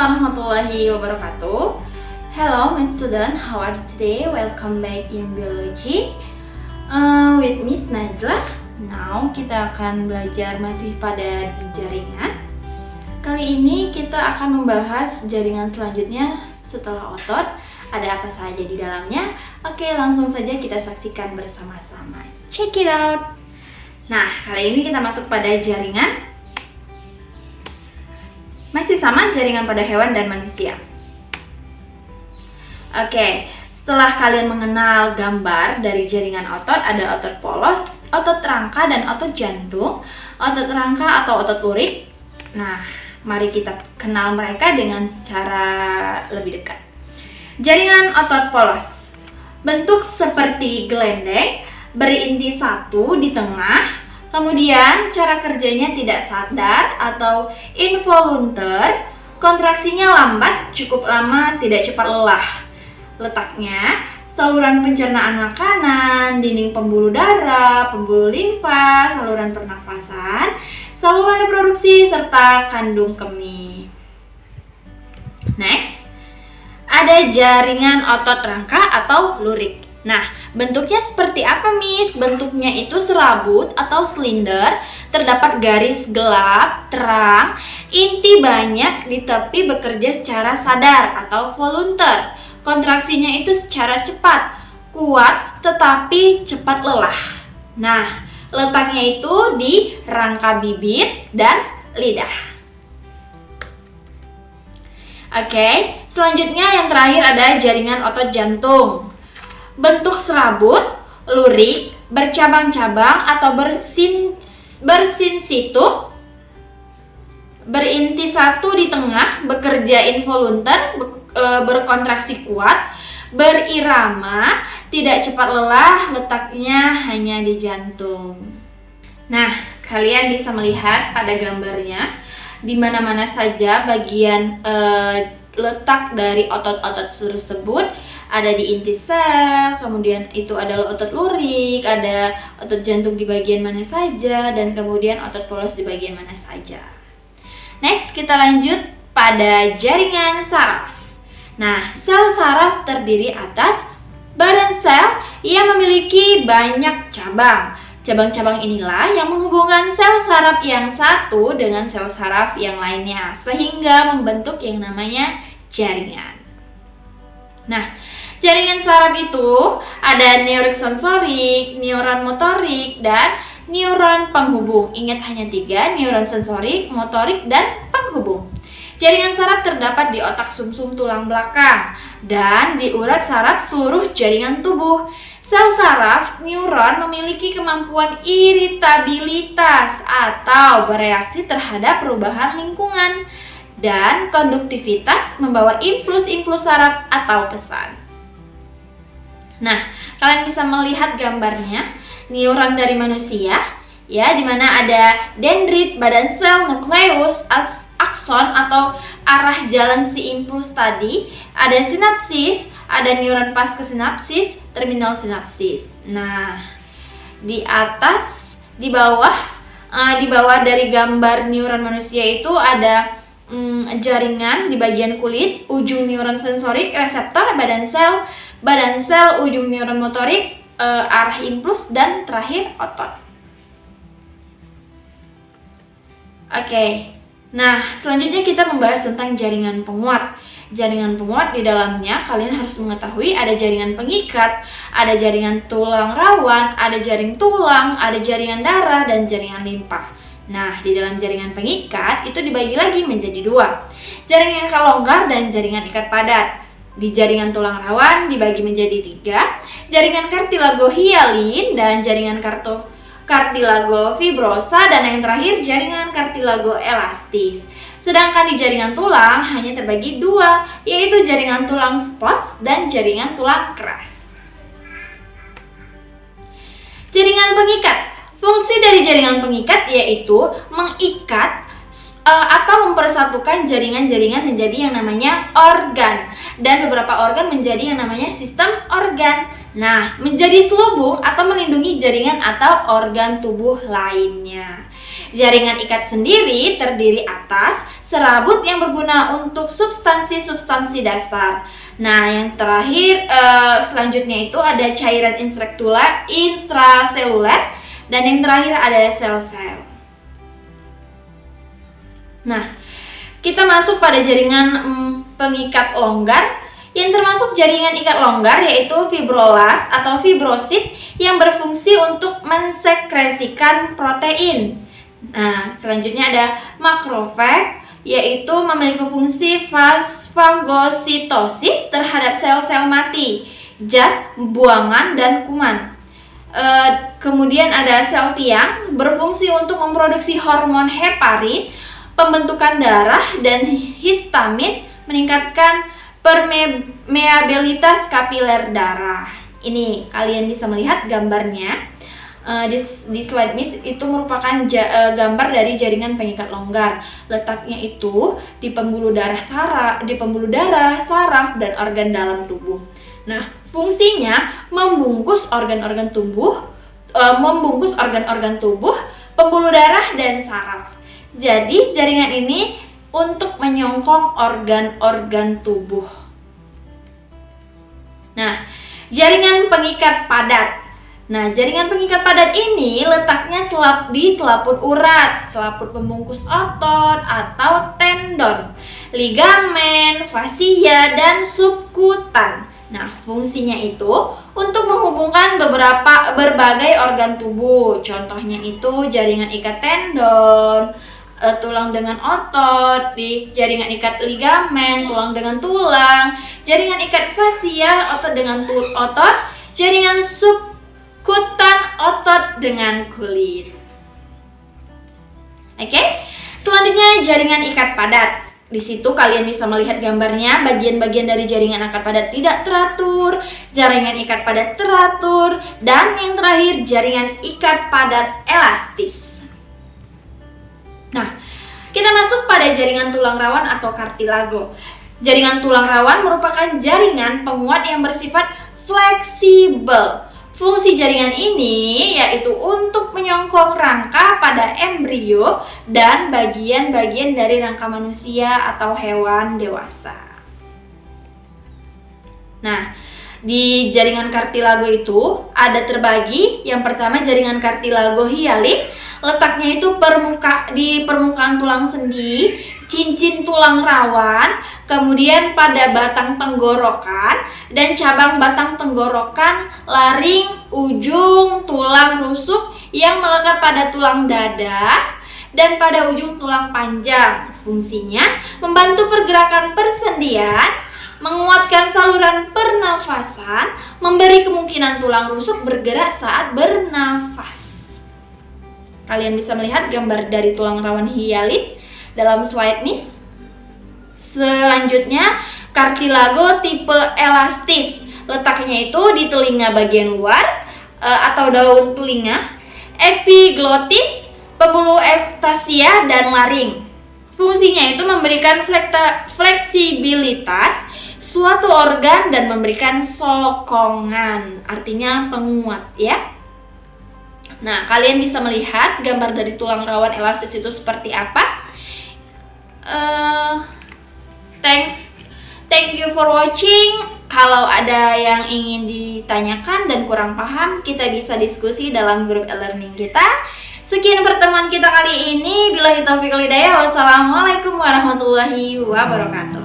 warahmatullahi wabarakatuh. Hello my student, how are you today? Welcome back in biology with Miss Najla. Now kita akan belajar masih pada jaringan. Kali ini kita akan membahas jaringan selanjutnya setelah otot. Ada apa saja di dalamnya? Oke, langsung saja kita saksikan bersama-sama. Check it out. Nah, kali ini kita masuk pada jaringan. Masih sama jaringan pada hewan dan manusia. Oke, setelah kalian mengenal gambar dari jaringan otot, ada otot polos, otot rangka, dan otot jantung. Otot rangka atau otot lurik. Nah, mari kita kenal mereka dengan secara lebih dekat. Jaringan otot polos bentuk seperti gelendeng, berinti satu di tengah. Kemudian cara kerjanya tidak sadar atau involunter, kontraksinya lambat, cukup lama, tidak cepat lelah. Letaknya saluran pencernaan makanan, dinding pembuluh darah, pembuluh limfa, saluran pernafasan, saluran reproduksi, serta kandung kemih. Next, ada jaringan otot rangka atau lurik. Nah, bentuknya seperti apa, Miss? Bentuknya itu serabut atau silinder, terdapat garis gelap, terang, inti banyak di tepi, bekerja secara sadar atau volunter. Kontraksinya itu secara cepat, kuat, tetapi cepat lelah. Nah, letaknya itu di rangka bibir dan lidah. Oke, selanjutnya yang terakhir ada jaringan otot jantung. Bentuk serabut, lurik, bercabang-cabang atau bersinsitu, berinti satu di tengah, bekerja involunter, berkontraksi kuat, berirama, tidak cepat lelah, letaknya hanya di jantung. Nah, kalian bisa melihat pada gambarnya di mana-mana saja bagian letak dari otot-otot tersebut. Ada di inti sel, kemudian itu adalah otot lurik, ada otot jantung di bagian mana saja, dan kemudian otot polos di bagian mana saja. Next, kita lanjut pada jaringan saraf. Nah, sel saraf terdiri atas badan sel yang memiliki banyak cabang. Cabang-cabang inilah yang menghubungkan sel saraf yang satu dengan sel saraf yang lainnya, sehingga membentuk yang namanya jaringan. Nah, jaringan saraf itu ada neurik sensorik, neuron motorik, dan neuron penghubung. Ingat hanya 3, neuron sensorik, motorik, dan penghubung. Jaringan saraf terdapat di otak sumsum tulang belakang dan di urat saraf seluruh jaringan tubuh. Sel saraf neuron memiliki kemampuan iritabilitas atau bereaksi terhadap perubahan lingkungan, dan konduktivitas membawa impuls-impuls saraf atau pesan. Nah, kalian bisa melihat gambarnya neuron dari manusia, ya, di mana ada dendrit, badan sel, nukleus, akson atau arah jalan si impuls tadi, ada sinapsis, ada neuron pasca sinapsis, terminal sinapsis. Nah, di bawah dari gambar neuron manusia itu ada jaringan di bagian kulit, ujung neuron sensorik, reseptor, badan sel, ujung neuron motorik, arah impuls, dan terakhir otot. Oke. Nah, selanjutnya kita membahas tentang jaringan penguat. Jaringan penguat di dalamnya kalian harus mengetahui ada jaringan pengikat, ada jaringan tulang rawan, ada jaring tulang, ada jaringan darah, dan jaringan limpa. Nah, di dalam jaringan pengikat itu dibagi lagi menjadi 2. Jaringan ikat longgar dan jaringan ikat padat. Di jaringan tulang rawan dibagi menjadi 3. Jaringan kartilago hialin dan jaringan kartilago fibrosa, dan yang terakhir jaringan kartilago elastis. Sedangkan di jaringan tulang hanya terbagi 2, yaitu jaringan tulang spots dan jaringan tulang keras. Jaringan pengikat. Fungsi dari jaringan pengikat yaitu mengikat atau mempersatukan jaringan-jaringan menjadi yang namanya organ, dan beberapa organ menjadi yang namanya sistem organ. Nah, menjadi selubung atau melindungi jaringan atau organ tubuh lainnya. Jaringan ikat sendiri terdiri atas serabut yang berguna untuk substansi-substansi dasar. Nah, yang terakhir selanjutnya itu ada cairan intraseluler, dan yang terakhir ada sel-sel. Nah, kita masuk pada jaringan pengikat longgar. Yang termasuk jaringan ikat longgar yaitu fibrolas atau fibrosit yang berfungsi untuk mensekresikan protein. Nah, selanjutnya ada makrofag, yaitu memiliki fungsi fagositosis terhadap sel-sel mati, zat buangan dan kuman. Kemudian ada sel tiang, berfungsi untuk memproduksi hormon heparin, pembentukan darah, dan histamin, meningkatkan permeabilitas kapiler darah. Ini kalian bisa melihat gambarnya. Di slide Miss itu merupakan gambar dari jaringan pengikat longgar. Letaknya itu di pembuluh darah, saraf, dan organ dalam tubuh. Nah, fungsinya membungkus organ-organ tubuh, pembuluh darah dan saraf. Jadi jaringan ini untuk menyongkong organ-organ tubuh. Nah, jaringan pengikat padat. Nah, jaringan pengikat padat ini letaknya di selaput urat, selaput pembungkus otot atau tendon, ligamen, fasia, dan subkutan. Nah, fungsinya itu untuk menghubungkan berbagai organ tubuh. Contohnya itu jaringan ikat tendon, tulang dengan otot, di jaringan ikat ligamen, tulang dengan tulang, jaringan ikat fasia, otot dengan otot, jaringan subkutan, otot dengan kulit. Oke, selanjutnya jaringan ikat padat. Di situ kalian bisa melihat gambarnya, bagian-bagian dari jaringan ikat padat tidak teratur, jaringan ikat padat teratur, dan yang terakhir jaringan ikat padat elastis. Nah, kita masuk pada jaringan tulang rawan atau kartilago. Jaringan tulang rawan merupakan jaringan penguat yang bersifat fleksibel. Fungsi jaringan ini yaitu untuk menyongkong rangka pada embrio dan bagian-bagian dari rangka manusia atau hewan dewasa. Nah, di jaringan kartilago itu ada terbagi. Yang pertama jaringan kartilago hialin, letaknya itu di permukaan tulang sendi, cincin tulang rawan, kemudian pada batang tenggorokan dan cabang batang tenggorokan, laring, ujung tulang rusuk yang melekat pada tulang dada dan pada ujung tulang panjang. Fungsinya membantu pergerakan persendian, menguatkan saluran pernafasan, memberi kemungkinan tulang rusuk bergerak saat bernafas. Kalian bisa melihat gambar dari tulang rawan hialin dalam slide Miss. Selanjutnya, kartilago tipe elastis. Letaknya itu di telinga bagian luar atau daun telinga, epiglotis, pembuluh eftasia, dan laring. Fungsinya itu memberikan fleksibilitas suatu organ dan memberikan sokongan, artinya penguat ya. Nah, kalian bisa melihat gambar dari tulang rawan elastis itu seperti apa. Thank you for watching. Kalau ada yang ingin ditanyakan dan kurang paham, kita bisa diskusi dalam grup e-learning kita. Sekian pertemuan kita kali ini. Billahi taufiq wal hidayah. Wassalamualaikum warahmatullahi wabarakatuh.